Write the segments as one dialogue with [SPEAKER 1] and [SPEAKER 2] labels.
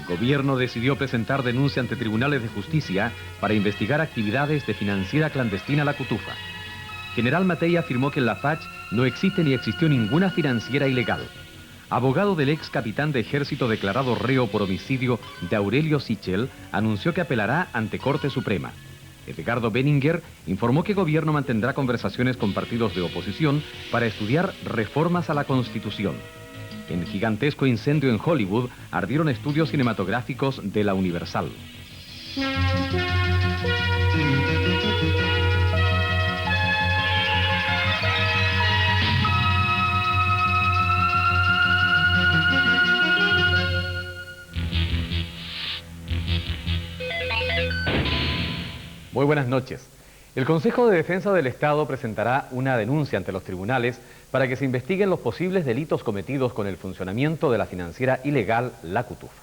[SPEAKER 1] Gobierno decidió presentar denuncia ante tribunales de justicia para investigar actividades de financiera clandestina La Cutufa. General Matei afirmó que en la FACH no existe ni existió ninguna financiera ilegal. Abogado del ex capitán de ejército declarado reo por homicidio de Aurelio Sichel anunció que apelará ante Corte Suprema. Edgardo Benninger informó que Gobierno mantendrá conversaciones con partidos de oposición para estudiar reformas a la Constitución. En gigantesco incendio en Hollywood ardieron estudios cinematográficos de la Universal. Muy buenas noches. El Consejo de Defensa del Estado presentará una denuncia ante los tribunales para que se investiguen los posibles delitos cometidos con el funcionamiento de la financiera ilegal La Cutufa.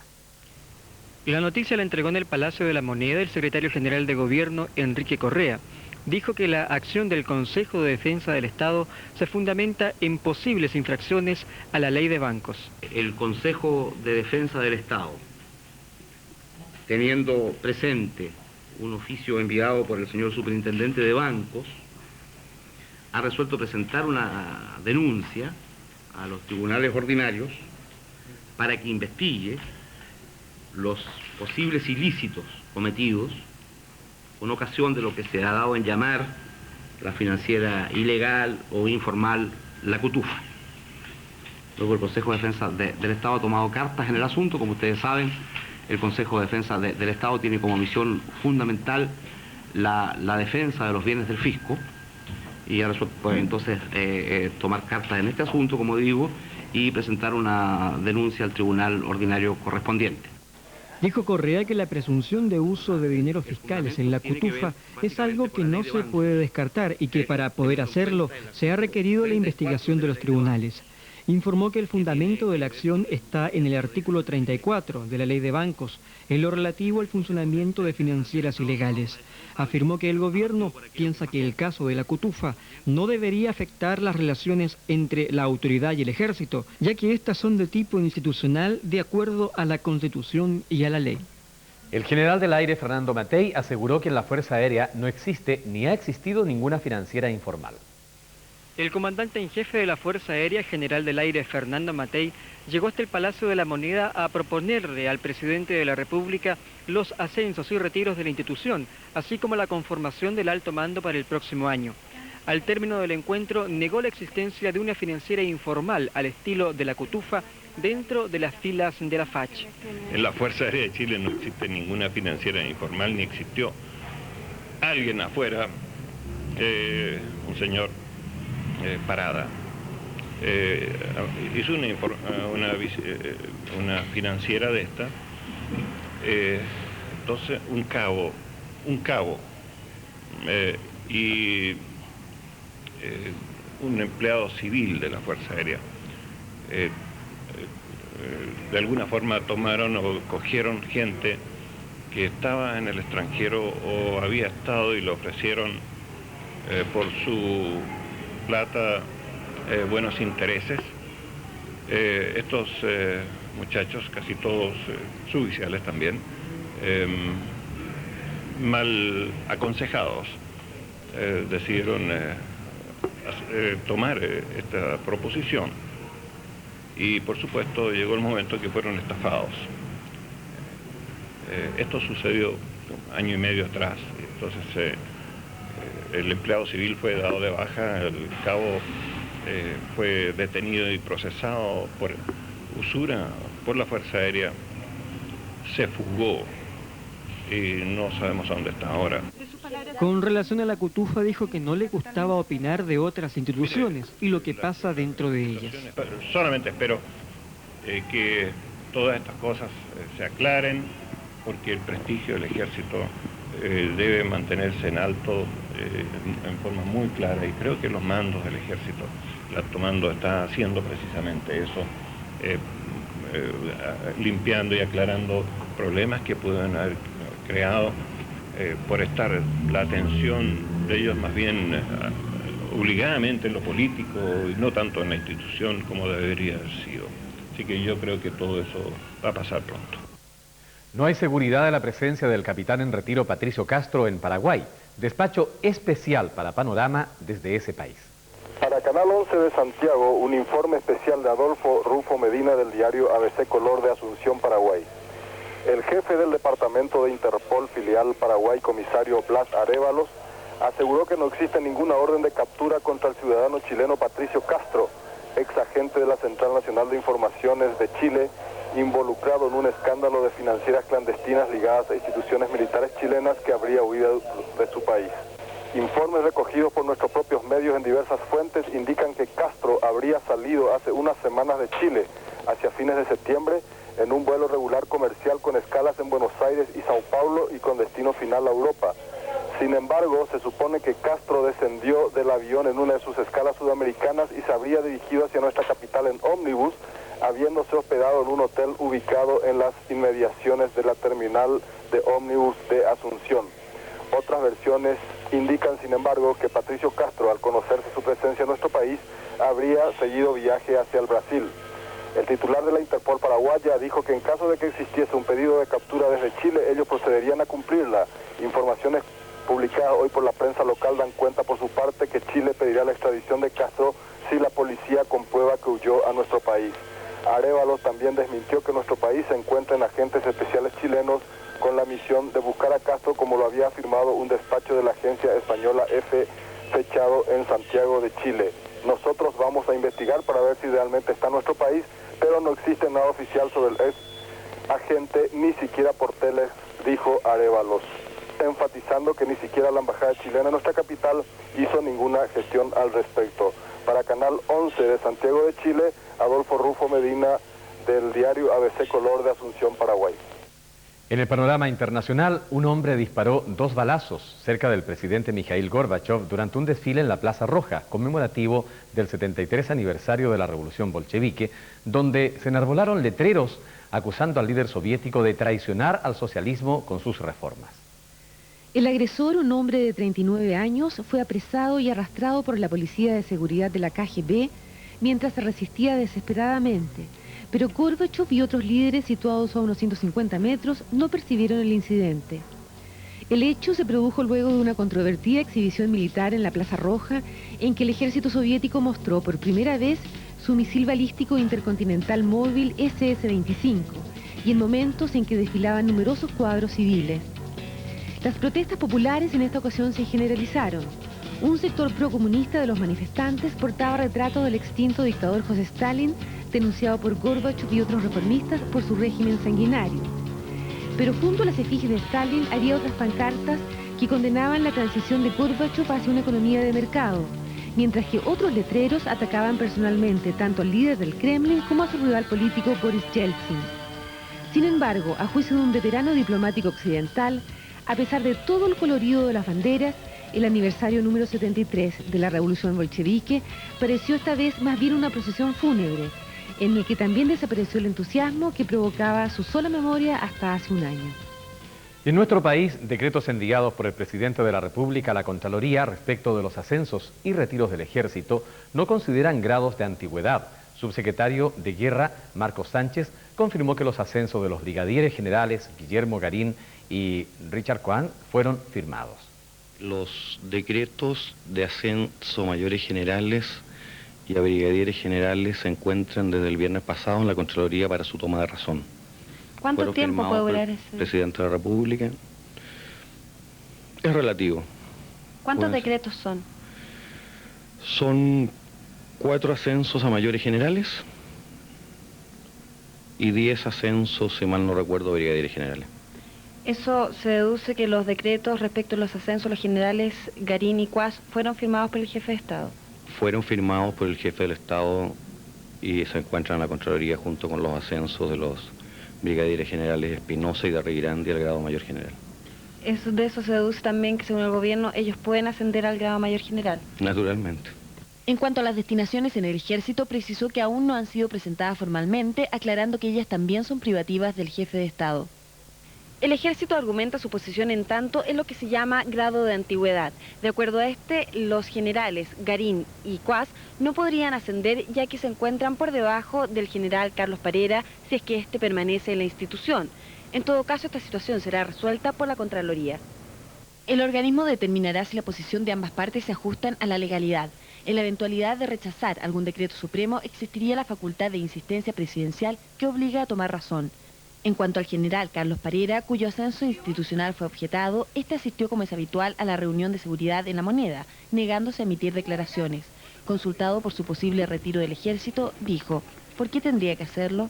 [SPEAKER 2] La noticia la entregó en el Palacio de la Moneda el secretario general de Gobierno, Enrique Correa. Dijo que la acción del Consejo de Defensa del Estado se fundamenta en posibles infracciones a la ley de bancos.
[SPEAKER 3] El Consejo de Defensa del Estado, teniendo presente un oficio enviado por el señor superintendente de bancos, ha resuelto presentar una denuncia a los tribunales ordinarios para que investigue los posibles ilícitos cometidos con ocasión de lo que se ha dado en llamar la financiera ilegal o informal La Cutufa. Luego el Consejo de Defensa del Estado ha tomado cartas en el asunto. Como ustedes saben, el Consejo de Defensa del Estado tiene como misión fundamental la defensa de los bienes del fisco y ha resuelto pues, entonces tomar cartas en este asunto, como digo, y presentar una denuncia al tribunal ordinario correspondiente.
[SPEAKER 2] Dijo Correa que la presunción de uso de dineros fiscales en La Cutufa es algo que no se puede descartar y que para poder hacerlo se ha requerido la investigación de los tribunales. Informó que el fundamento de la acción está en el artículo 34 de la Ley de Bancos, en lo relativo al funcionamiento de financieras ilegales. Afirmó que el gobierno piensa que el caso de La Cutufa no debería afectar las relaciones entre la autoridad y el ejército, ya que estas son de tipo institucional de acuerdo a la Constitución y a la ley.
[SPEAKER 1] El general del aire, Fernando Matei, aseguró que en la Fuerza Aérea no existe ni ha existido ninguna financiera informal.
[SPEAKER 2] El comandante en jefe de la Fuerza Aérea, general del aire Fernando Matei, llegó hasta el Palacio de la Moneda a proponerle al presidente de la República los ascensos y retiros de la institución, así como la conformación del alto mando para el próximo año. Al término del encuentro, negó la existencia de una financiera informal al estilo de La Cutufa dentro de las filas de la FACH.
[SPEAKER 4] En la Fuerza Aérea de Chile no existe ninguna financiera informal, ni existió alguien afuera, un señor Parada, hizo una financiera de esta, entonces un cabo y un empleado civil de la Fuerza Aérea de alguna forma tomaron o cogieron gente que estaba en el extranjero o había estado y le ofrecieron por su plata buenos intereses. Estos muchachos, casi todos suboficiales también, mal aconsejados, decidieron tomar esta proposición y por supuesto llegó el momento que fueron estafados. Esto sucedió un año y medio atrás, entonces el empleado civil fue dado de baja, el cabo fue detenido y procesado por usura por la Fuerza Aérea, se fugó y no sabemos a dónde está ahora.
[SPEAKER 2] Con relación a La Cutufa, dijo que no le gustaba opinar de otras instituciones y lo que pasa dentro de ellas.
[SPEAKER 4] Solamente espero que todas estas cosas se aclaren, porque el prestigio del ejército debe mantenerse en alto en forma muy clara, y creo que los mandos del ejército, el alto mando está haciendo precisamente eso, limpiando y aclarando problemas que pueden haber creado por estar la atención de ellos más bien obligadamente en lo político y no tanto en la institución como debería haber sido. Así que yo creo que todo eso va a pasar pronto.
[SPEAKER 1] No hay seguridad de la presencia del capitán en retiro Patricio Castro en Paraguay. Despacho especial para Panorama desde ese país.
[SPEAKER 5] Para Canal 11 de Santiago, un informe especial de Adolfo Rufo Medina del diario ABC Color de Asunción, Paraguay. El jefe del Departamento de Interpol Filial Paraguay, comisario Blas Arévalos, aseguró que no existe ninguna orden de captura contra el ciudadano chileno Patricio Castro, ex agente de la Central Nacional de Informaciones de Chile, involucrado en un escándalo de financieras clandestinas ligadas a instituciones militares chilenas que habría huido de su país. Informes recogidos por nuestros propios medios en diversas fuentes indican que Castro habría salido hace unas semanas de Chile, hacia fines de septiembre, en un vuelo regular comercial con escalas en Buenos Aires y Sao Paulo y con destino final a Europa. Sin embargo, se supone que Castro descendió del avión en una de sus escalas sudamericanas y se habría dirigido hacia nuestra capital en ómnibus, habiéndose hospedado en un hotel ubicado en las inmediaciones de la terminal de ómnibus de Asunción. Otras versiones indican, sin embargo, que Patricio Castro, al conocerse su presencia en nuestro país, habría seguido viaje hacia el Brasil. El titular de la Interpol paraguaya dijo que en caso de que existiese un pedido de captura desde Chile, ellos procederían a cumplirla. Informaciones publicadas hoy por la prensa local dan cuenta por su parte que Chile pedirá la extradición de Castro si la policía comprueba que huyó a nuestro país. Arévalos también desmintió que nuestro país se encuentra en agentes especiales chilenos con la misión de buscar a Castro, como lo había afirmado un despacho de la agencia española EFE fechado en Santiago de Chile. Nosotros vamos a investigar para ver si realmente está en nuestro país, pero no existe nada oficial sobre el ex agente, ni siquiera por teles, dijo Arévalos, enfatizando que ni siquiera la embajada chilena en nuestra capital hizo ninguna gestión al respecto. Para Canal 11 de Santiago de Chile, Adolfo Rufo Medina del diario ABC Color de Asunción, Paraguay.
[SPEAKER 1] En el panorama internacional, un hombre disparó 2 balazos cerca del presidente Mikhail Gorbachev durante un desfile en la Plaza Roja, conmemorativo del 73 aniversario de la Revolución Bolchevique, donde se enarbolaron letreros acusando al líder soviético de traicionar al socialismo con sus reformas.
[SPEAKER 6] El agresor, un hombre de 39 años, fue apresado y arrastrado por la Policía de Seguridad de la KGB mientras se resistía desesperadamente. Pero Gorbachev y otros líderes situados a unos 150 metros no percibieron el incidente. El hecho se produjo luego de una controvertida exhibición militar en la Plaza Roja, en que el ejército soviético mostró por primera vez su misil balístico intercontinental móvil SS-25, y en momentos en que desfilaban numerosos cuadros civiles. Las protestas populares en esta ocasión se generalizaron. Un sector procomunista de los manifestantes portaba retratos del extinto dictador José Stalin, denunciado por Gorbachev y otros reformistas por su régimen sanguinario. Pero junto a las efigies de Stalin había otras pancartas que condenaban la transición de Gorbachev hacia una economía de mercado, mientras que otros letreros atacaban personalmente tanto al líder del Kremlin como a su rival político Boris Yeltsin. Sin embargo, a juicio de un veterano diplomático occidental, a pesar de todo el colorido de las banderas, el aniversario número 73 de la Revolución Bolchevique pareció esta vez más bien una procesión fúnebre, en el que también desapareció el entusiasmo que provocaba su sola memoria hasta hace un año.
[SPEAKER 1] En nuestro país, decretos enviados por el presidente de la República a la Contraloría respecto de los ascensos y retiros del ejército no consideran grados de antigüedad. Subsecretario de Guerra, Marcos Sánchez, confirmó que los ascensos de los brigadieres generales Guillermo Garín y Richard Coan fueron firmados.
[SPEAKER 7] Los decretos de ascenso a mayores generales y a brigadieres generales se encuentran desde el viernes pasado en la Contraloría para su toma de razón.
[SPEAKER 8] ¿Cuánto tiempo puede durar eso?
[SPEAKER 7] Presidente de la República. Es relativo.
[SPEAKER 8] ¿Cuántos decretos son?
[SPEAKER 7] Son 4 ascensos a mayores generales y 10 ascensos, si mal no recuerdo, a brigadieres generales.
[SPEAKER 8] Eso se deduce que los decretos respecto a los ascensos, los generales Garín y Cuas, fueron firmados por el jefe de Estado.
[SPEAKER 7] Fueron firmados por el jefe del Estado y se encuentran en la Contraloría junto con los ascensos de los brigadieres generales Espinosa y de Reguirandi al grado mayor general.
[SPEAKER 8] De eso se deduce también que según el gobierno ellos pueden ascender al grado mayor general.
[SPEAKER 7] Naturalmente.
[SPEAKER 6] En cuanto a las destinaciones en el ejército, precisó que aún no han sido presentadas formalmente, aclarando que ellas también son privativas del jefe de Estado.
[SPEAKER 8] El ejército argumenta su posición en tanto en lo que se llama grado de antigüedad. De acuerdo a este, los generales Garín y Cuás no podrían ascender ya que se encuentran por debajo del general Carlos Parera si es que éste permanece en la institución. En todo caso, esta situación será resuelta por la Contraloría. El organismo determinará si la posición de ambas partes se ajustan a la legalidad. En la eventualidad de rechazar algún decreto supremo, existiría la facultad de insistencia presidencial que obliga a tomar razón. En cuanto al general Carlos Parera, cuyo ascenso institucional fue objetado, este asistió como es habitual a la reunión de seguridad en La Moneda, negándose a emitir declaraciones. Consultado por su posible retiro del ejército, dijo: ¿por qué tendría que hacerlo?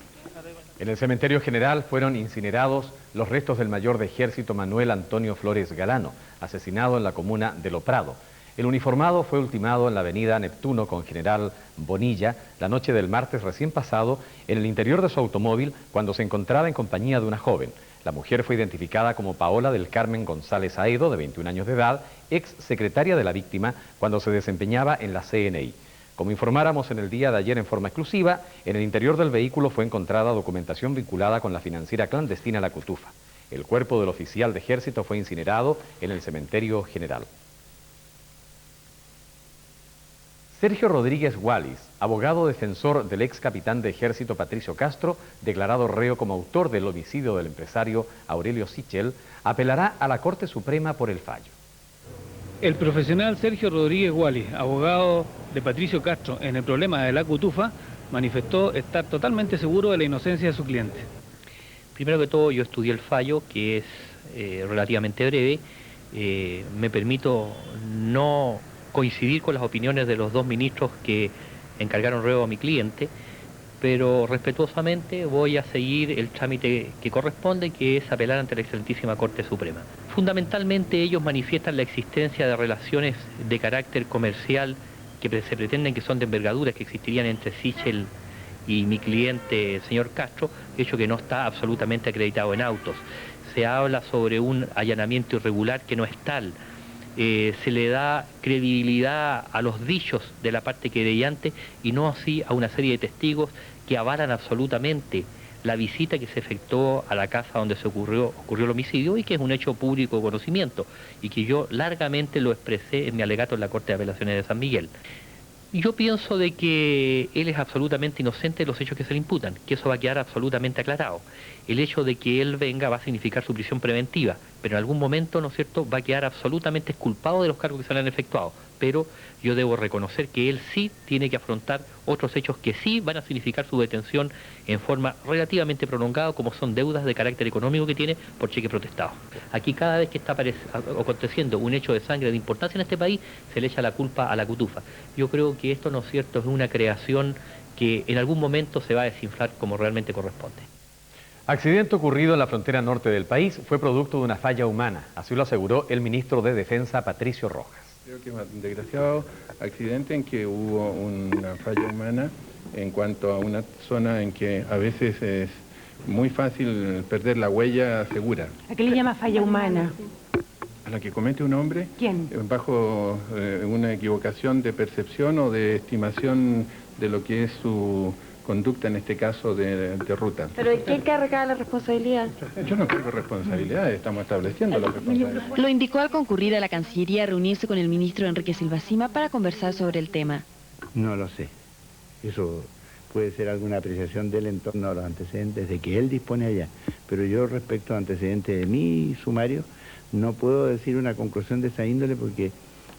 [SPEAKER 1] En el cementerio general fueron incinerados los restos del mayor de ejército Manuel Antonio Flores Galano, asesinado en la comuna de Loprado. El uniformado fue ultimado en la avenida Neptuno con general Bonilla la noche del martes recién pasado en el interior de su automóvil cuando se encontraba en compañía de una joven. La mujer fue identificada como Paola del Carmen González Aedo, de 21 años de edad, ex secretaria de la víctima cuando se desempeñaba en la CNI. Como informáramos en el día de ayer en forma exclusiva, en el interior del vehículo fue encontrada documentación vinculada con la financiera clandestina La Cutufa. El cuerpo del oficial de ejército fue incinerado en el cementerio general. Sergio Rodríguez Wallis, abogado defensor del ex capitán de ejército Patricio Castro, declarado reo como autor del homicidio del empresario Aurelio Sichel, apelará a la Corte Suprema por el fallo.
[SPEAKER 9] El profesional Sergio Rodríguez Wallis, abogado de Patricio Castro en el problema de La Cutufa, manifestó estar totalmente seguro de la inocencia de su cliente.
[SPEAKER 10] Primero que todo, yo estudié el fallo, que es relativamente breve. Me permito no coincidir con las opiniones de los dos ministros que encargaron reo a mi cliente, pero respetuosamente voy a seguir el trámite que corresponde, que es apelar ante la excelentísima Corte Suprema. Fundamentalmente ellos manifiestan la existencia de relaciones de carácter comercial que se pretenden que son de envergadura, que existirían entre Sichel y mi cliente, el señor Castro, hecho que no está absolutamente acreditado en autos. Se habla sobre un allanamiento irregular que no es tal. Se le da credibilidad a los dichos de la parte querellante y no así a una serie de testigos que avalan absolutamente la visita que se efectuó a la casa donde se ocurrió el homicidio y que es un hecho público de conocimiento y que yo largamente lo expresé en mi alegato en la Corte de Apelaciones de San Miguel. Y yo pienso de que él es absolutamente inocente de los hechos que se le imputan, que eso va a quedar absolutamente aclarado. El hecho de que él venga va a significar su prisión preventiva, pero en algún momento, ¿no es cierto?, va a quedar absolutamente exculpado de los cargos que se le han efectuado. Pero yo debo reconocer que él sí tiene que afrontar otros hechos que sí van a significar su detención en forma relativamente prolongada, como son deudas de carácter económico que tiene por cheque protestado. Aquí cada vez que está aconteciendo un hecho de sangre de importancia en este país, se le echa la culpa a La Cutufa. Yo creo que esto, ¿no es cierto?, es una creación que en algún momento se va a desinflar como realmente corresponde.
[SPEAKER 1] Accidente ocurrido en la frontera norte del país fue producto de una falla humana, así lo aseguró el ministro de Defensa, Patricio Rojas.
[SPEAKER 11] Creo que es un desgraciado accidente en que hubo una falla humana en cuanto a una zona en que a veces es muy fácil perder la huella segura.
[SPEAKER 12] ¿A qué le llama falla humana?
[SPEAKER 11] A la que comete un hombre.
[SPEAKER 12] ¿Quién?
[SPEAKER 11] Bajo una equivocación de percepción o de estimación de lo que es su conducta, en este caso de ruta.
[SPEAKER 8] ¿Pero quién carga la responsabilidad?
[SPEAKER 11] Yo no cargo responsabilidades, estamos estableciendo la responsabilidad.
[SPEAKER 8] Lo indicó al concurrir a la Cancillería a reunirse con el ministro Enrique Silva Sima para conversar sobre el tema.
[SPEAKER 13] No lo sé. Eso puede ser alguna apreciación de él en torno a los antecedentes de que él dispone allá. Pero yo, respecto a antecedentes de mi sumario, no puedo decir una conclusión de esa índole porque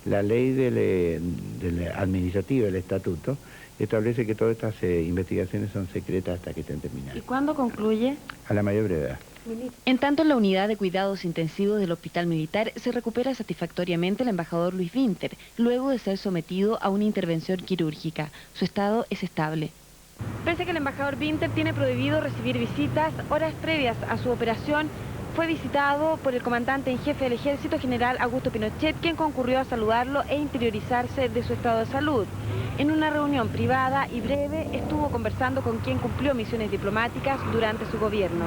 [SPEAKER 13] la ley del administrativo, el estatuto, establece que todas estas investigaciones son secretas hasta que estén terminadas.
[SPEAKER 8] ¿Y cuándo concluye?
[SPEAKER 13] A la mayor brevedad.
[SPEAKER 8] En tanto, en la unidad de cuidados intensivos del Hospital Militar se recupera satisfactoriamente el embajador Luis Winter, luego de ser sometido a una intervención quirúrgica. Su estado es estable. Pese a que el embajador Winter tiene prohibido recibir visitas, horas previas a su operación, fue visitado por el comandante en jefe del Ejército, general Augusto Pinochet, quien concurrió a saludarlo e interiorizarse de su estado de salud. En una reunión privada y breve, estuvo conversando con quien cumplió misiones diplomáticas durante su gobierno.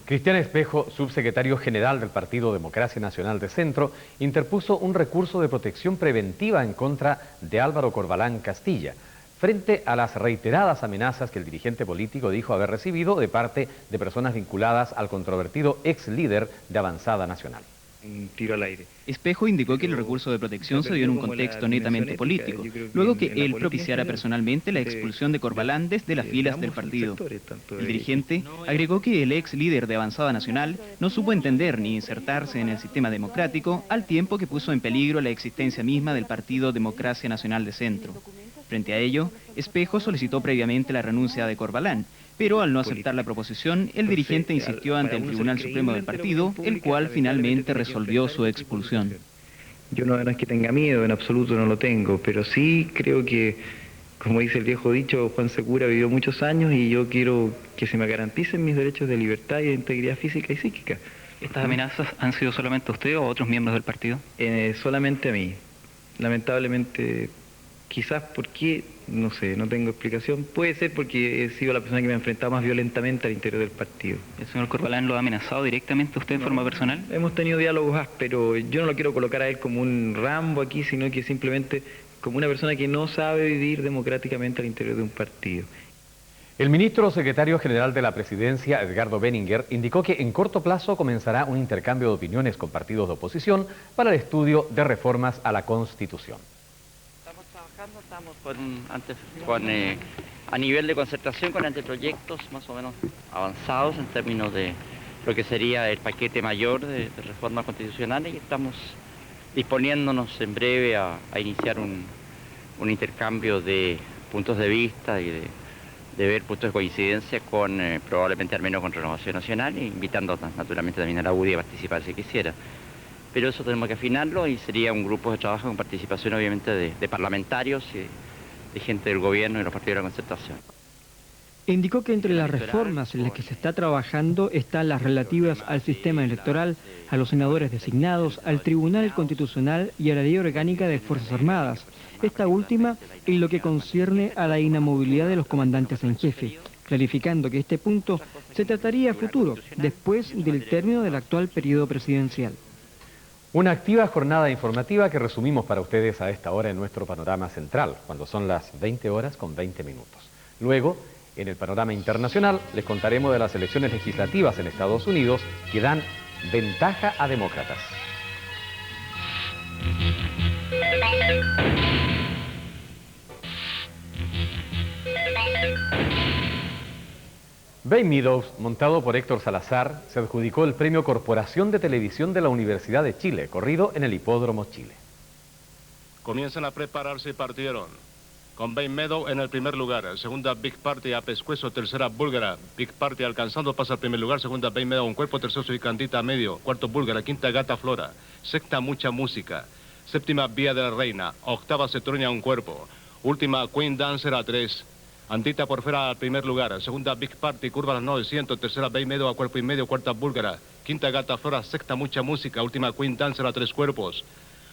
[SPEAKER 1] Cristian Espejo, subsecretario general del Partido Democracia Nacional de Centro, interpuso un recurso de protección preventiva en contra de Álvaro Corbalán Castilla. frente a las reiteradas amenazas que el dirigente político dijo haber recibido de parte de personas vinculadas al controvertido ex líder de Avanzada Nacional.
[SPEAKER 12] Un tiro al aire.
[SPEAKER 14] Espejo indicó que el recurso de protección se dio en un contexto netamente político, luego que él propiciara personalmente la expulsión de Corbalán desde las filas del partido. El dirigente agregó que el ex líder de Avanzada Nacional no supo entender ni insertarse en el sistema democrático, al tiempo que puso en peligro la existencia misma del Partido Democracia Nacional de Centro. Frente a ello, Espejo solicitó previamente la renuncia de Corbalán, pero al no aceptar la proposición, el dirigente insistió ante el Tribunal Supremo del partido, el cual finalmente resolvió su expulsión.
[SPEAKER 12] Yo no es que tenga miedo, en absoluto no lo tengo, pero sí creo que, como dice el viejo dicho, Juan Secura vivió muchos años y yo quiero que se me garanticen mis derechos de libertad y de integridad física y psíquica.
[SPEAKER 14] ¿Estas amenazas han sido solamente a usted o a otros miembros del partido?
[SPEAKER 12] Solamente a mí. Lamentablemente, quizás porque, no sé, no tengo explicación. Puede ser porque he sido la persona que me ha enfrentado más violentamente al interior del partido.
[SPEAKER 14] ¿El señor Corbalán lo ha amenazado directamente a usted en forma personal?
[SPEAKER 12] Hemos tenido diálogos ásperos. Yo no lo quiero colocar a él como un Rambo aquí, sino que simplemente como una persona que no sabe vivir democráticamente al interior de un partido.
[SPEAKER 1] El ministro secretario general de la Presidencia, Edgardo Benninger, indicó que en corto plazo comenzará un intercambio de opiniones con partidos de oposición para el estudio de reformas a la Constitución.
[SPEAKER 15] Estamos a nivel de concertación con anteproyectos más o menos avanzados en términos de lo que sería el paquete mayor de reformas constitucionales y estamos disponiéndonos en breve a iniciar un intercambio de puntos de vista y de ver puntos de coincidencia con probablemente al menos con Renovación Nacional e invitando naturalmente también a la UDI a participar si quisiera. Pero eso tenemos que afinarlo y sería un grupo de trabajo con participación obviamente de parlamentarios y de gente del gobierno y los partidos de la concertación.
[SPEAKER 2] Indicó que entre las reformas en las que se está trabajando están las relativas al sistema electoral, a los senadores designados, al Tribunal Constitucional y a la Ley Orgánica de Fuerzas Armadas. Esta última en lo que concierne a la inamovilidad de los comandantes en jefe, clarificando que este punto se trataría a futuro, después del término del actual periodo presidencial.
[SPEAKER 1] Una activa jornada informativa que resumimos para ustedes a esta hora en nuestro panorama central, cuando son las 20 horas con 20 minutos. Luego, en el panorama internacional, les contaremos de las elecciones legislativas en Estados Unidos que dan ventaja a demócratas. Bay Meadows, montado por Héctor Salazar, se adjudicó el premio Corporación de Televisión de la Universidad de Chile, corrido en el Hipódromo Chile.
[SPEAKER 16] Comienzan a prepararse y partieron. Con Bay Meadows en el primer lugar, segunda Big Party a Pescuezo, tercera Búlgara, Big Party alcanzando pasa al primer lugar, segunda Bay Meadows un cuerpo, tercero y Candita a medio, cuarto Búlgara, quinta Gata Flora, sexta Mucha Música, séptima Vía de la Reina, octava Cetronia un cuerpo, última Queen Dancer a 3, Antita por fuera al primer lugar, segunda Big Party, curva a las 900, tercera Bay Meadows a cuerpo y medio, cuarta Búlgara, quinta Gata Flora, sexta Mucha Música, última Queen Dancer a 3 cuerpos.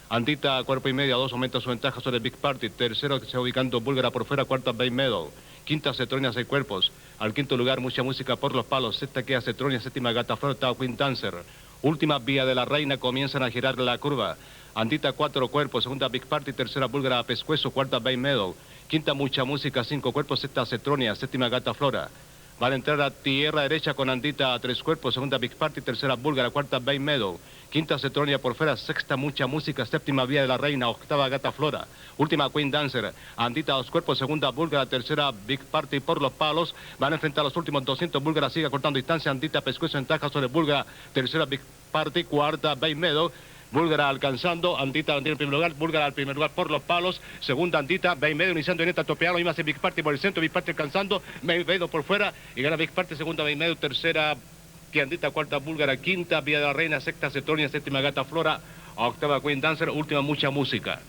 [SPEAKER 16] Antita a cuerpo y medio, a 2 aumenta su ventaja sobre Big Party, tercero que se va ubicando Búlgara por fuera, cuarta Bay Meadows, quinta Cetronia 6 cuerpos, al quinto lugar Mucha Música por los palos, sexta queda Cetronia, séptima Gata Flora, octava Queen Dancer, última Vía de la Reina, comienzan a girar la curva, Antita 4 cuerpos, segunda Big Party, tercera Búlgara a Pescuezo, cuarta Bay Meadows, quinta Mucha Música 5 cuerpos, sexta Cetronia, séptima Gata Flora. Van a entrar a tierra derecha con Antita a 3 cuerpos, segunda Big Party, tercera Búlgara, cuarta Bay Meadows, quinta Cetronia por fuera, sexta Mucha Música, séptima Vía de la Reina, octava Gata Flora, última Queen Dancer, Antita a 2 cuerpos, segunda Búlgara, tercera Big Party por los palos, van a enfrentar los últimos 200, Búlgara sigue cortando distancia, Antita Pescuezo en taja sobre Búlgara, tercera Big Party, cuarta Bay Meadows, Búlgara alcanzando, Antita en primer lugar, Búlgara al primer lugar por los palos, segunda Antita, Bay Meadows iniciando en esta topeada, y más en Big Party por el centro, Big Party alcanzando, Bay Meadows por fuera, y gana Big Party, segunda Bay Meadows, tercera Antita, cuarta Búlgara, quinta Vía de la Reina, sexta Cetronia, séptima Gata Flora, octava Queen Dancer, última Mucha Música.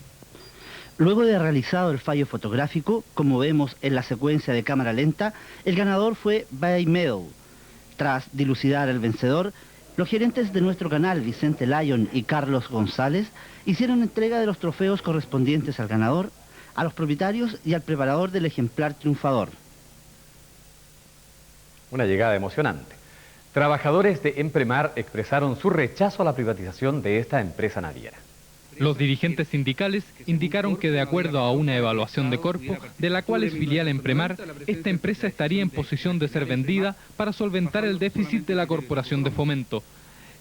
[SPEAKER 17] Luego de realizado el fallo fotográfico, como vemos en la secuencia de cámara lenta, el ganador fue Bay Meadows. Tras dilucidar el vencedor, los gerentes de nuestro canal, Vicente Lyon y Carlos González, hicieron entrega de los trofeos correspondientes al ganador, a los propietarios y al preparador del ejemplar triunfador.
[SPEAKER 1] Una llegada emocionante. Trabajadores de Empremar expresaron su rechazo a la privatización de esta empresa naviera.
[SPEAKER 18] Los dirigentes sindicales indicaron que de acuerdo a una evaluación de Corfo, de la cual es filial Empremar, esta empresa estaría en posición de ser vendida para solventar el déficit de la Corporación de Fomento.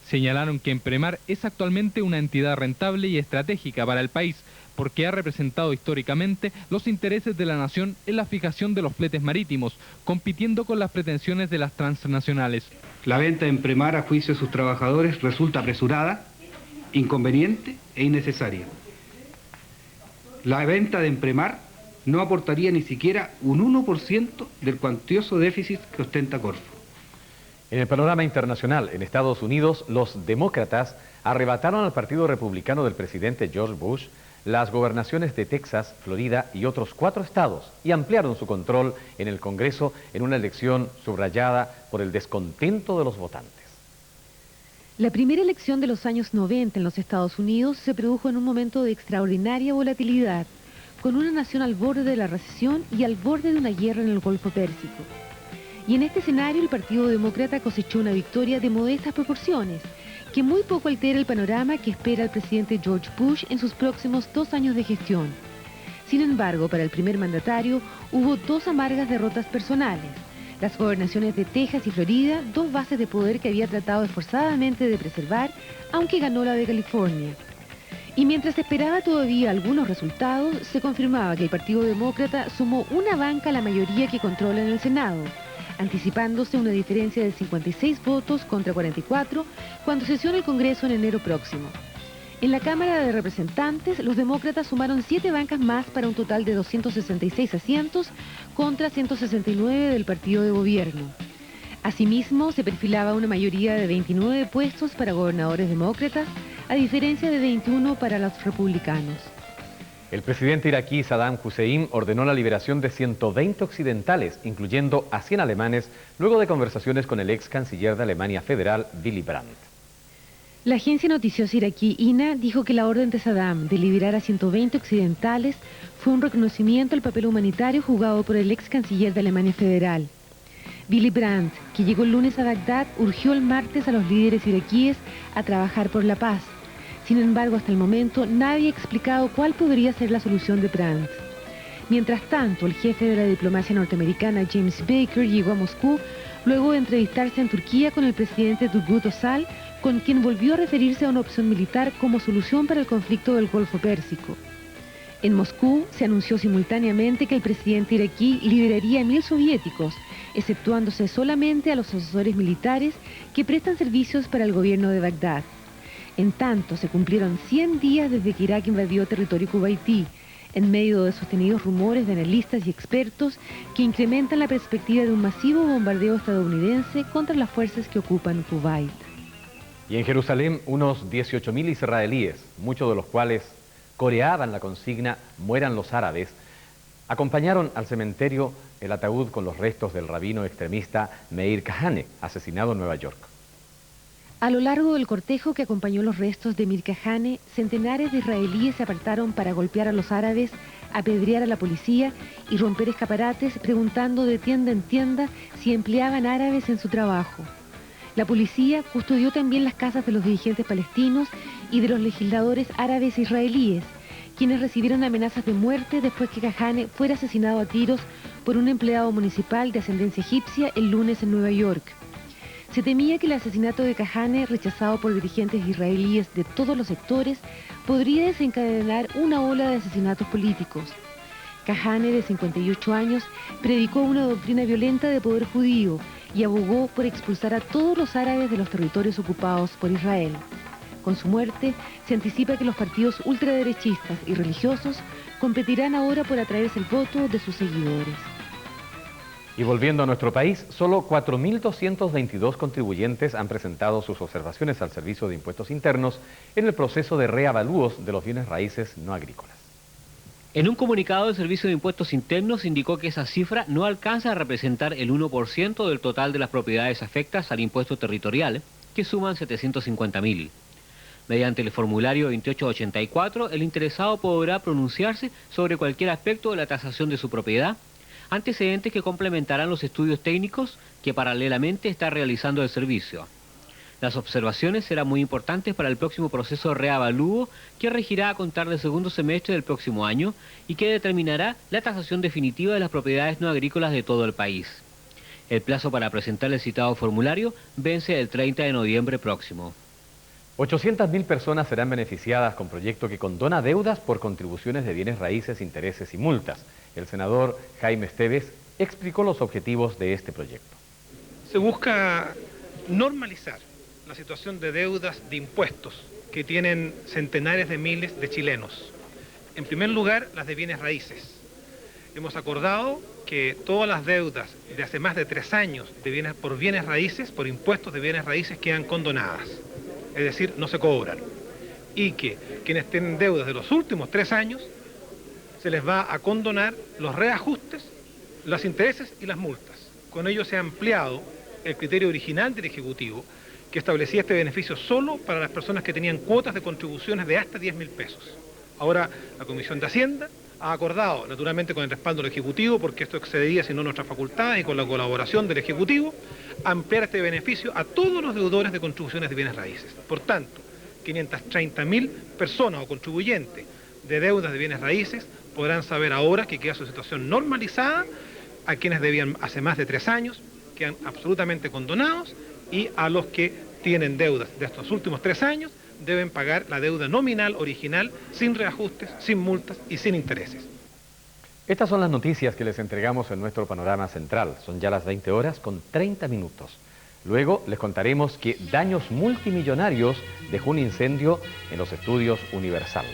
[SPEAKER 18] Señalaron que Empremar es actualmente una entidad rentable y estratégica para el país, porque ha representado históricamente los intereses de la nación en la fijación de los fletes marítimos, compitiendo con las pretensiones de las transnacionales.
[SPEAKER 19] La venta de Empremar a juicio de sus trabajadores resulta apresurada, inconveniente e innecesaria. La venta de Empremar no aportaría ni siquiera un 1% del cuantioso déficit que ostenta Corfo.
[SPEAKER 1] En el panorama internacional, en Estados Unidos, los demócratas arrebataron al Partido Republicano del presidente George Bush las gobernaciones de Texas, Florida y otros 4 estados y ampliaron su control en el Congreso en una elección subrayada por el descontento de los votantes.
[SPEAKER 6] La primera elección de los años 90 en los Estados Unidos se produjo en un momento de extraordinaria volatilidad, con una nación al borde de la recesión y al borde de una guerra en el Golfo Pérsico. Y en este escenario el Partido Demócrata cosechó una victoria de modestas proporciones, que muy poco altera el panorama que espera el presidente George Bush en sus próximos 2 años de gestión. Sin embargo, para el primer mandatario hubo 2 amargas derrotas personales. Las gobernaciones de Texas y Florida, 2 bases de poder que había tratado esforzadamente de preservar, aunque ganó la de California. Y mientras se esperaba todavía algunos resultados, se confirmaba que el Partido Demócrata sumó una banca a la mayoría que controla en el Senado, anticipándose una diferencia de 56 votos contra 44 cuando sesione el Congreso en enero próximo. En la Cámara de Representantes, los demócratas sumaron 7 bancas más para un total de 266 asientos contra 169 del partido de gobierno. Asimismo, se perfilaba una mayoría de 29 puestos para gobernadores demócratas, a diferencia de 21 para los republicanos.
[SPEAKER 1] El presidente iraquí Saddam Hussein ordenó la liberación de 120 occidentales, incluyendo a 100 alemanes, luego de conversaciones con el ex canciller de Alemania Federal, Willy Brandt.
[SPEAKER 6] La agencia noticiosa iraquí INA dijo que la orden de Saddam de liberar a 120 occidentales fue un reconocimiento al papel humanitario jugado por el ex canciller de Alemania Federal. Willy Brandt, que llegó el lunes a Bagdad, urgió el martes a los líderes iraquíes a trabajar por la paz. Sin embargo, hasta el momento nadie ha explicado cuál podría ser la solución de Brandt. Mientras tanto, el jefe de la diplomacia norteamericana, James Baker, llegó a Moscú luego de entrevistarse en Turquía con el presidente Turgut Özal, con quien volvió a referirse a una opción militar como solución para el conflicto del Golfo Pérsico. En Moscú se anunció simultáneamente que el presidente iraquí liberaría a 1000 soviéticos, exceptuándose solamente a los asesores militares que prestan servicios para el gobierno de Bagdad. En tanto, se cumplieron 100 días desde que Irak invadió territorio kuwaití, en medio de sostenidos rumores de analistas y expertos que incrementan la perspectiva de un masivo bombardeo estadounidense contra las fuerzas que ocupan Kuwait.
[SPEAKER 1] Y en Jerusalén, unos 18.000 israelíes, muchos de los cuales coreaban la consigna "mueran los árabes", acompañaron al cementerio el ataúd con los restos del rabino extremista Meir Kahane, asesinado en Nueva York.
[SPEAKER 6] A lo largo del cortejo que acompañó los restos de Meir Kahane, centenares de israelíes se apartaron para golpear a los árabes, apedrear a la policía y romper escaparates, preguntando de tienda en tienda si empleaban árabes en su trabajo. La policía custodió también las casas de los dirigentes palestinos y de los legisladores árabes e israelíes, quienes recibieron amenazas de muerte después que Kahane fuera asesinado a tiros por un empleado municipal de ascendencia egipcia el lunes en Nueva York. Se temía que el asesinato de Kahane, rechazado por dirigentes israelíes de todos los sectores, podría desencadenar una ola de asesinatos políticos. Kahane, de 58 años, predicó una doctrina violenta de poder judío y abogó por expulsar a todos los árabes de los territorios ocupados por Israel. Con su muerte, se anticipa que los partidos ultraderechistas y religiosos competirán ahora por atraerse el voto de sus seguidores.
[SPEAKER 1] Y volviendo a nuestro país, solo 4.222 contribuyentes han presentado sus observaciones al Servicio de Impuestos Internos en el proceso de reavalúos de los bienes raíces no agrícolas.
[SPEAKER 20] En un comunicado, el Servicio de Impuestos Internos indicó que esa cifra no alcanza a representar el 1% del total de las propiedades afectas al impuesto territorial, que suman 750.000. Mediante el formulario 2884, el interesado podrá pronunciarse sobre cualquier aspecto de la tasación de su propiedad, antecedentes que complementarán los estudios técnicos que paralelamente está realizando el servicio. Las observaciones serán muy importantes para el próximo proceso de reavalúo que regirá a contar del segundo semestre del próximo año y que determinará la tasación definitiva de las propiedades no agrícolas de todo el país. El plazo para presentar el citado formulario vence el 30 de noviembre próximo.
[SPEAKER 1] 800.000 personas serán beneficiadas con proyecto que condona deudas por contribuciones de bienes raíces, intereses y multas. El senador Jaime Esteves explicó los objetivos de este proyecto.
[SPEAKER 21] Se busca normalizar la situación de deudas de impuestos que tienen centenares de miles de chilenos. En primer lugar, las de bienes raíces. Hemos acordado que todas las deudas de hace más de 3 años por bienes raíces, por impuestos de bienes raíces, quedan condonadas. Es decir, no se cobran. Y que quienes tienen deudas de los últimos 3 años, se les va a condonar los reajustes, los intereses y las multas. Con ello se ha ampliado el criterio original del Ejecutivo, que establecía este beneficio solo para las personas que tenían cuotas de contribuciones de hasta 10.000 pesos. Ahora, la Comisión de Hacienda ha acordado, naturalmente con el respaldo del Ejecutivo, porque esto excedería si no nuestras facultades y con la colaboración del Ejecutivo, ampliar este beneficio a todos los deudores de contribuciones de bienes raíces. Por tanto, 530.000 personas o contribuyentes de deudas de bienes raíces podrán saber ahora que queda su situación normalizada a quienes debían hace más de 3 años, quedan absolutamente condonados, y a los que tienen deudas de estos últimos 3 años deben pagar la deuda nominal original sin reajustes, sin multas y sin intereses.
[SPEAKER 1] Estas son las noticias que les entregamos en nuestro panorama central. Son ya las 20 horas con 30 minutos. Luego les contaremos que daños multimillonarios dejó un incendio en los estudios Universal.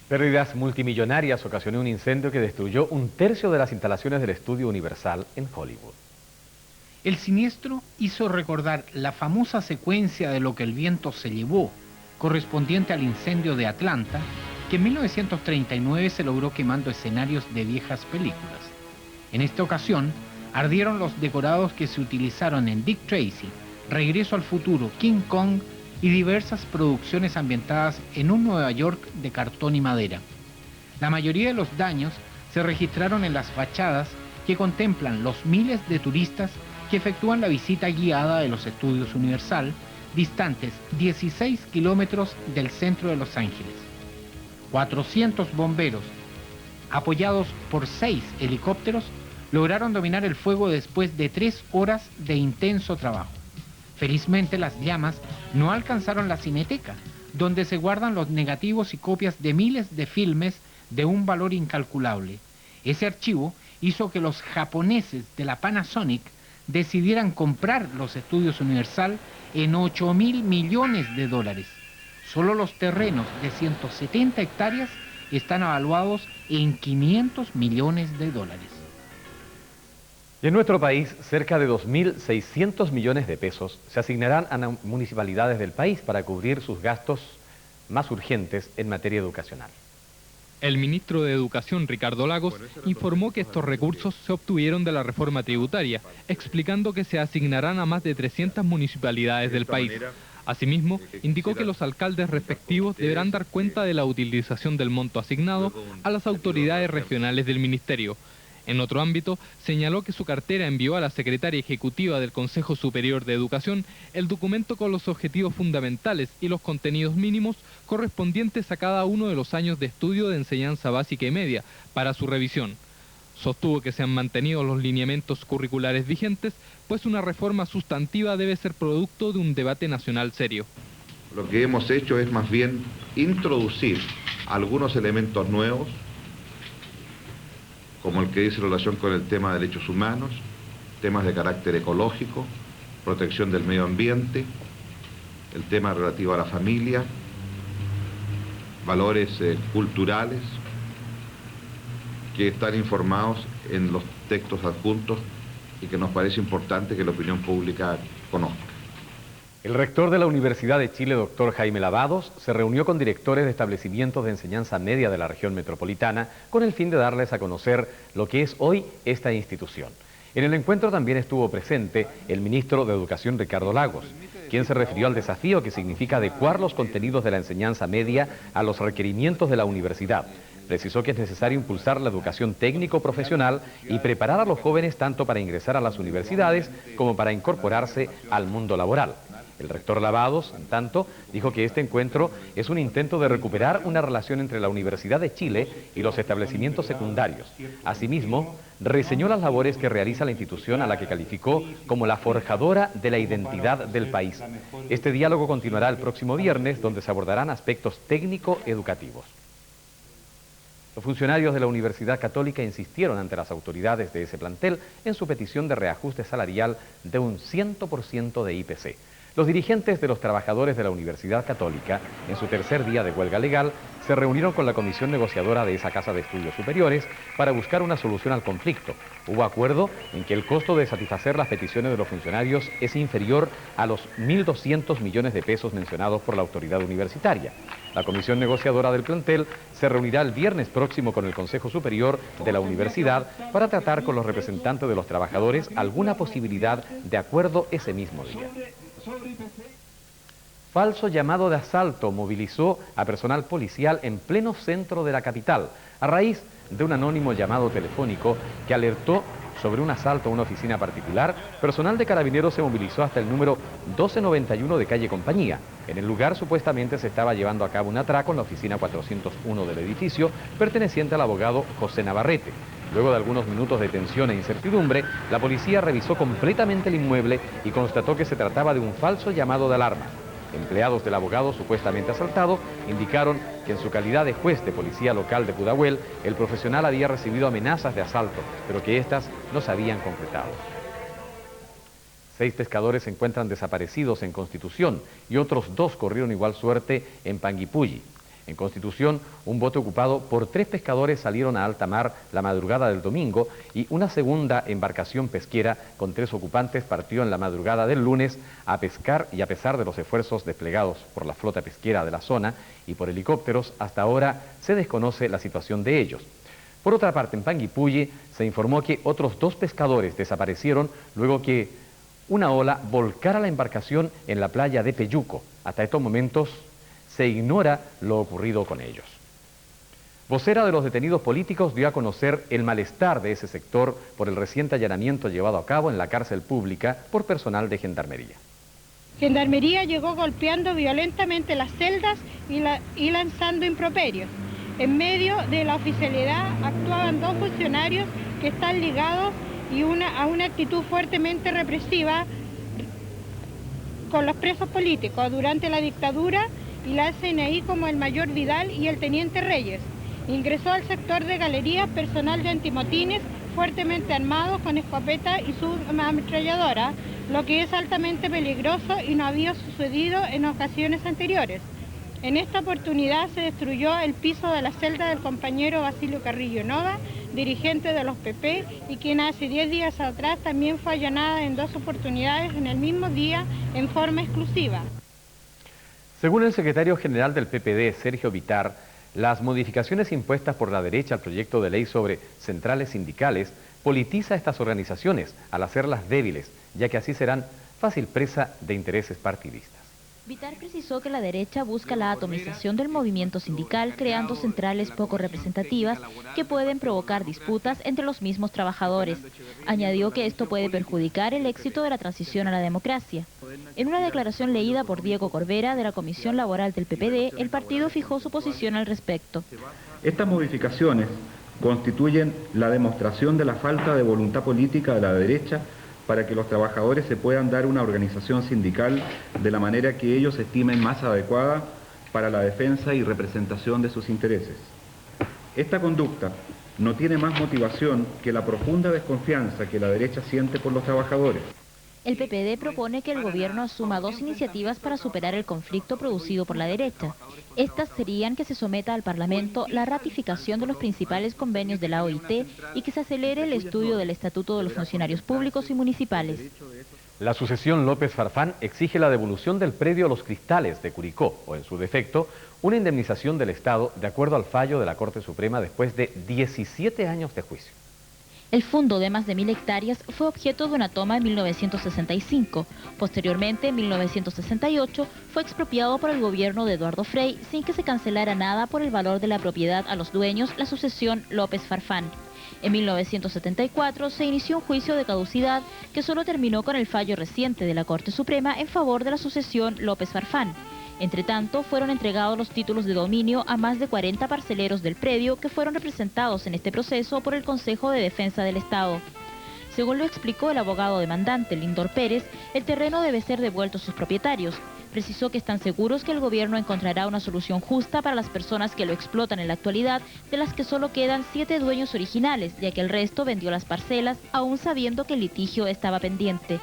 [SPEAKER 1] Pérdidas multimillonarias ocasionó un incendio que destruyó 1/3 de las instalaciones del estudio Universal en Hollywood.
[SPEAKER 22] El siniestro hizo recordar la famosa secuencia de Lo que el viento se llevó, correspondiente al incendio de Atlanta, que en 1939 se logró quemando escenarios de viejas películas. En esta ocasión, ardieron los decorados que se utilizaron en Dick Tracy, Regreso al futuro, King Kong y diversas producciones ambientadas en un Nueva York de cartón y madera. La mayoría de los daños se registraron en las fachadas que contemplan los miles de turistas que efectúan la visita guiada de los estudios Universal, distantes 16 kilómetros del centro de Los Ángeles. 400 bomberos, apoyados por 6 helicópteros, lograron dominar el fuego después de 3 horas de intenso trabajo. Felizmente las llamas no alcanzaron la cineteca, donde se guardan los negativos y copias de miles de filmes de un valor incalculable. Ese archivo hizo que los japoneses de la Panasonic decidieran comprar los estudios Universal en $8.000 millones. Solo los terrenos de 170 hectáreas están evaluados en $500 millones.
[SPEAKER 1] Y en nuestro país, cerca de 2.600 millones de pesos se asignarán a municipalidades del país para cubrir sus gastos más urgentes en materia educacional.
[SPEAKER 18] El ministro de Educación, Ricardo Lagos, informó que estos recursos se obtuvieron de la reforma tributaria, explicando que se asignarán a más de 300 municipalidades del país. Asimismo, indicó que los alcaldes respectivos deberán dar cuenta de la utilización del monto asignado a las autoridades regionales del ministerio. En otro ámbito, señaló que su cartera envió a la secretaria ejecutiva del Consejo Superior de Educación el documento con los objetivos fundamentales y los contenidos mínimos correspondientes a cada uno de los años de estudio de enseñanza básica y media para su revisión. Sostuvo que se han mantenido los lineamientos curriculares vigentes, pues una reforma sustantiva debe ser producto de un debate nacional serio.
[SPEAKER 23] Lo que hemos hecho es más bien introducir algunos elementos nuevos, como el que dice relación con el tema de derechos humanos, temas de carácter ecológico, protección del medio ambiente, el tema relativo a la familia, valores culturales, que están informados en los textos adjuntos y que nos parece importante que la opinión pública conozca.
[SPEAKER 1] El rector de la Universidad de Chile, doctor Jaime Lavados, se reunió con directores de establecimientos de enseñanza media de la región metropolitana con el fin de darles a conocer lo que es hoy esta institución. En el encuentro también estuvo presente el ministro de Educación, Ricardo Lagos, quien se refirió al desafío que significa adecuar los contenidos de la enseñanza media a los requerimientos de la universidad, precisó que es necesario impulsar la educación técnico-profesional y preparar a los jóvenes tanto para ingresar a las universidades como para incorporarse al mundo laboral. El rector Lavados, en tanto, dijo que este encuentro es un intento de recuperar una relación entre la Universidad de Chile y los establecimientos secundarios. Asimismo, reseñó las labores que realiza la institución, a la que calificó como la forjadora de la identidad del país. Este diálogo continuará el próximo viernes, donde se abordarán aspectos técnico-educativos. Los funcionarios de la Universidad Católica insistieron ante las autoridades de ese plantel en su petición de reajuste salarial de un 100% de IPC. Los dirigentes de los trabajadores de la Universidad Católica, en su tercer día de huelga legal, se reunieron con la comisión negociadora de esa Casa de Estudios Superiores para buscar una solución al conflicto. Hubo acuerdo en que el costo de satisfacer las peticiones de los funcionarios es inferior a los 1.200 millones de pesos mencionados por la autoridad universitaria. La comisión negociadora del plantel se reunirá el viernes próximo con el Consejo Superior de la Universidad para tratar con los representantes de los trabajadores alguna posibilidad de acuerdo ese mismo día. Falso llamado de asalto movilizó a personal policial en pleno centro de la capital, a raíz de un anónimo llamado telefónico que alertó sobre un asalto a una oficina particular. Personal de Carabineros se movilizó hasta el número 1291 de calle Compañía. En el lugar supuestamente se estaba llevando a cabo un atraco en la oficina 401 del edificio, perteneciente al abogado José Navarrete. Luego de algunos minutos de tensión e incertidumbre, la policía revisó completamente el inmueble y constató que se trataba de un falso llamado de alarma. Empleados del abogado supuestamente asaltado indicaron que en su calidad de juez de policía local de Pudahuel, el profesional había recibido amenazas de asalto, pero que éstas no se habían concretado. 6 pescadores se encuentran desaparecidos en Constitución y otros 2 corrieron igual suerte en Panguipulli. En Constitución, un bote ocupado por 3 pescadores salieron a alta mar la madrugada del domingo y una segunda embarcación pesquera con 3 ocupantes partió en la madrugada del lunes a pescar, y a pesar de los esfuerzos desplegados por la flota pesquera de la zona y por helicópteros, hasta ahora se desconoce la situación de ellos. Por otra parte, en Panguipulli se informó que otros 2 pescadores desaparecieron luego que una ola volcara la embarcación en la playa de Peyuco. Hasta estos momentos se ignora lo ocurrido con ellos. Vocera de los detenidos políticos dio a conocer el malestar de ese sector por el reciente allanamiento llevado a cabo en la cárcel pública por personal de Gendarmería.
[SPEAKER 3] Gendarmería llegó golpeando violentamente las celdas y lanzando improperios. En medio de la oficialidad actuaban 2 funcionarios que están ligados a una actitud fuertemente represiva con los presos políticos durante la dictadura, y la CNI como el mayor Vidal y el teniente Reyes. Ingresó al sector de galerías personal de antimotines fuertemente armado con escopeta y subametralladora, lo que es altamente peligroso y no había sucedido en ocasiones anteriores. En esta oportunidad se destruyó el piso de la celda del compañero Basilio Carrillo Nova, dirigente de los PP, y quien hace 10 días atrás también fue allanada en 2 oportunidades en el mismo día en forma exclusiva.
[SPEAKER 1] Según el secretario general del PPD, Sergio Vitar, las modificaciones impuestas por la derecha al proyecto de ley sobre centrales sindicales politiza estas organizaciones al hacerlas débiles, ya que así serán fácil presa de intereses partidistas.
[SPEAKER 4] Vitar precisó que la derecha busca la atomización del movimiento sindical, creando centrales poco representativas que pueden provocar disputas entre los mismos trabajadores. Añadió que esto puede perjudicar el éxito de la transición a la democracia. En una declaración leída por Diego Corvera de la Comisión Laboral del PPD, el partido fijó su posición al respecto.
[SPEAKER 5] Estas modificaciones constituyen la demostración de la falta de voluntad política de la derecha para que los trabajadores se puedan dar una organización sindical de la manera que ellos estimen más adecuada para la defensa y representación de sus intereses. Esta conducta no tiene más motivación que la profunda desconfianza que la derecha siente por los trabajadores.
[SPEAKER 4] El PPD propone que el gobierno asuma 2 iniciativas para superar el conflicto producido por la derecha. Estas serían que se someta al Parlamento la ratificación de los principales convenios de la OIT y que se acelere el estudio del Estatuto de los Funcionarios Públicos y Municipales.
[SPEAKER 1] La sucesión López Farfán exige la devolución del predio Los Cristales de Curicó, o en su defecto, una indemnización del Estado de acuerdo al fallo de la Corte Suprema después de 17 años de juicio.
[SPEAKER 4] El fundo de más de 1000 hectáreas fue objeto de una toma en 1965. Posteriormente, en 1968, fue expropiado por el gobierno de Eduardo Frei sin que se cancelara nada por el valor de la propiedad a los dueños, la sucesión López Farfán. En 1974 se inició un juicio de caducidad que solo terminó con el fallo reciente de la Corte Suprema en favor de la sucesión López Farfán. Entre tanto, fueron entregados los títulos de dominio a más de 40 parceleros del predio que fueron representados en este proceso por el Consejo de Defensa del Estado. Según lo explicó el abogado demandante Lindor Pérez, el terreno debe ser devuelto a sus propietarios. Precisó que están seguros que el gobierno encontrará una solución justa para las personas que lo explotan en la actualidad, de las que solo quedan 7 dueños originales, ya que el resto vendió las parcelas, aún sabiendo que el litigio estaba pendiente.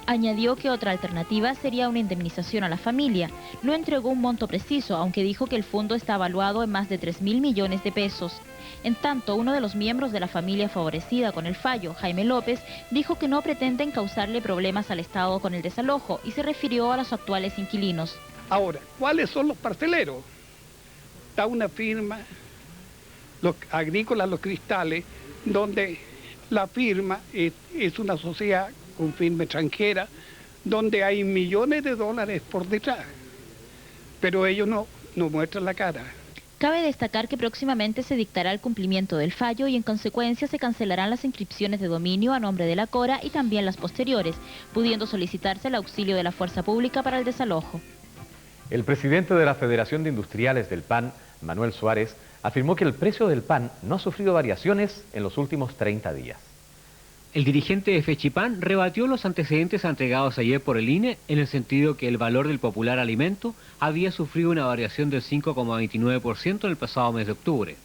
[SPEAKER 4] Añadió que otra alternativa sería una indemnización a la familia. No entregó un monto preciso, aunque dijo que el fondo está evaluado en más de 3.000 millones de pesos. En tanto, uno de los miembros de la familia favorecida con el fallo, Jaime López, dijo que no pretenden causarle problemas al Estado con el desalojo y se refirió a los actuales inquilinos.
[SPEAKER 7] Ahora, ¿cuáles son los parceleros? Está una firma, los agrícolas Los Cristales, donde la firma es una sociedad con firma extranjera, donde hay millones de dólares por detrás, pero ellos no muestran la cara.
[SPEAKER 4] Cabe destacar que próximamente se dictará el cumplimiento del fallo y en consecuencia se cancelarán las inscripciones de dominio a nombre de la Cora y también las posteriores, pudiendo solicitarse el auxilio de la fuerza pública para el desalojo.
[SPEAKER 1] El presidente de la Federación de Industriales del PAN, Manuel Suárez, afirmó que el precio del pan no ha sufrido variaciones en los últimos 30 días.
[SPEAKER 20] El dirigente de Fechipan rebatió los antecedentes entregados ayer por el INE en el sentido que el valor del popular alimento había sufrido una variación del 5,29% en el pasado mes de octubre.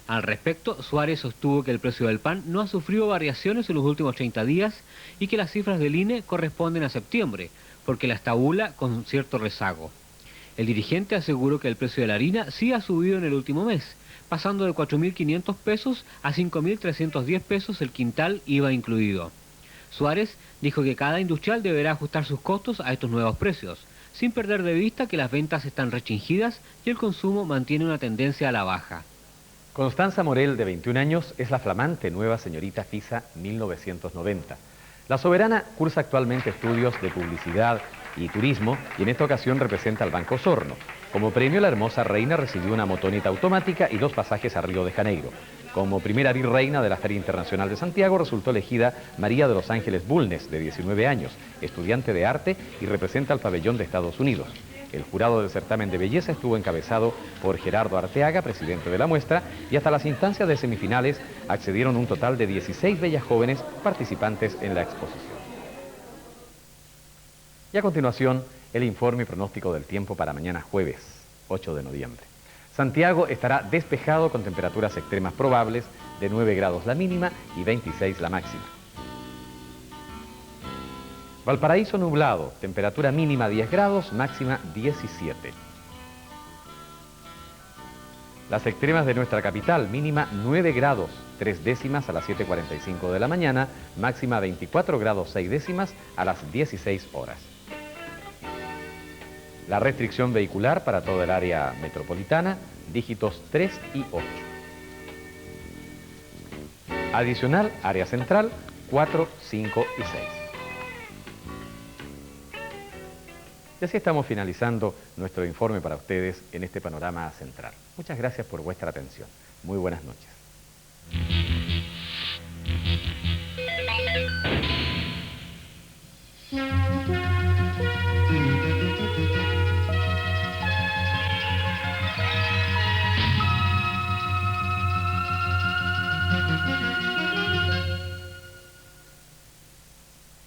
[SPEAKER 20] Al respecto, Suárez sostuvo que el precio del pan no ha sufrido variaciones en los últimos 30 días y que las cifras del INE corresponden a septiembre, porque las tabula con cierto rezago. El dirigente aseguró que el precio de la harina sí ha subido en el último mes, pasando de 4.500 pesos a 5.310 pesos el quintal IVA incluido. Suárez dijo que cada industrial deberá ajustar sus costos a estos nuevos precios, sin perder de vista que las ventas están restringidas y el consumo mantiene una tendencia a la baja.
[SPEAKER 1] Constanza Morel, de 21 años, es la flamante nueva señorita FISA 1990. La soberana cursa actualmente estudios de publicidad y turismo y en esta ocasión representa al Banco Osorno. Como premio, la hermosa reina recibió una motoneta automática y 2 pasajes a Río de Janeiro. Como primera virreina de la Feria Internacional de Santiago resultó elegida María de los Ángeles Bulnes, de 19 años, estudiante de arte y representa al pabellón de Estados Unidos. El jurado del certamen de belleza estuvo encabezado por Gerardo Arteaga, presidente de la muestra, y hasta las instancias de semifinales accedieron un total de 16 bellas jóvenes participantes en la exposición. Y a continuación, el informe y pronóstico del tiempo para mañana jueves, 8 de noviembre. Santiago estará despejado con temperaturas extremas probables de 9 grados la mínima y 26 la máxima. Valparaíso nublado, temperatura mínima 10 grados, máxima 17. Las extremas de nuestra capital, mínima 9 grados, 3 décimas a las 7:45 de la mañana, máxima 24 grados 6 décimas a las 16 horas. La restricción vehicular para toda el área metropolitana, dígitos 3 y 8. Adicional, área central, 4, 5 y 6. Y así estamos finalizando nuestro informe para ustedes en este panorama central. Muchas gracias por vuestra atención. Muy buenas noches.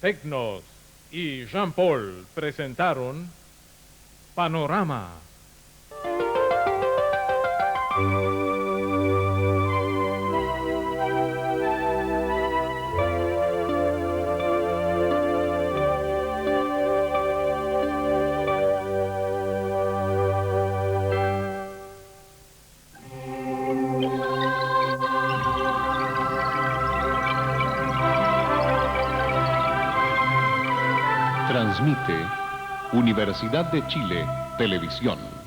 [SPEAKER 9] Tecnos y Jean Paul presentaron Panorama.
[SPEAKER 10] Transmite Universidad de Chile Televisión.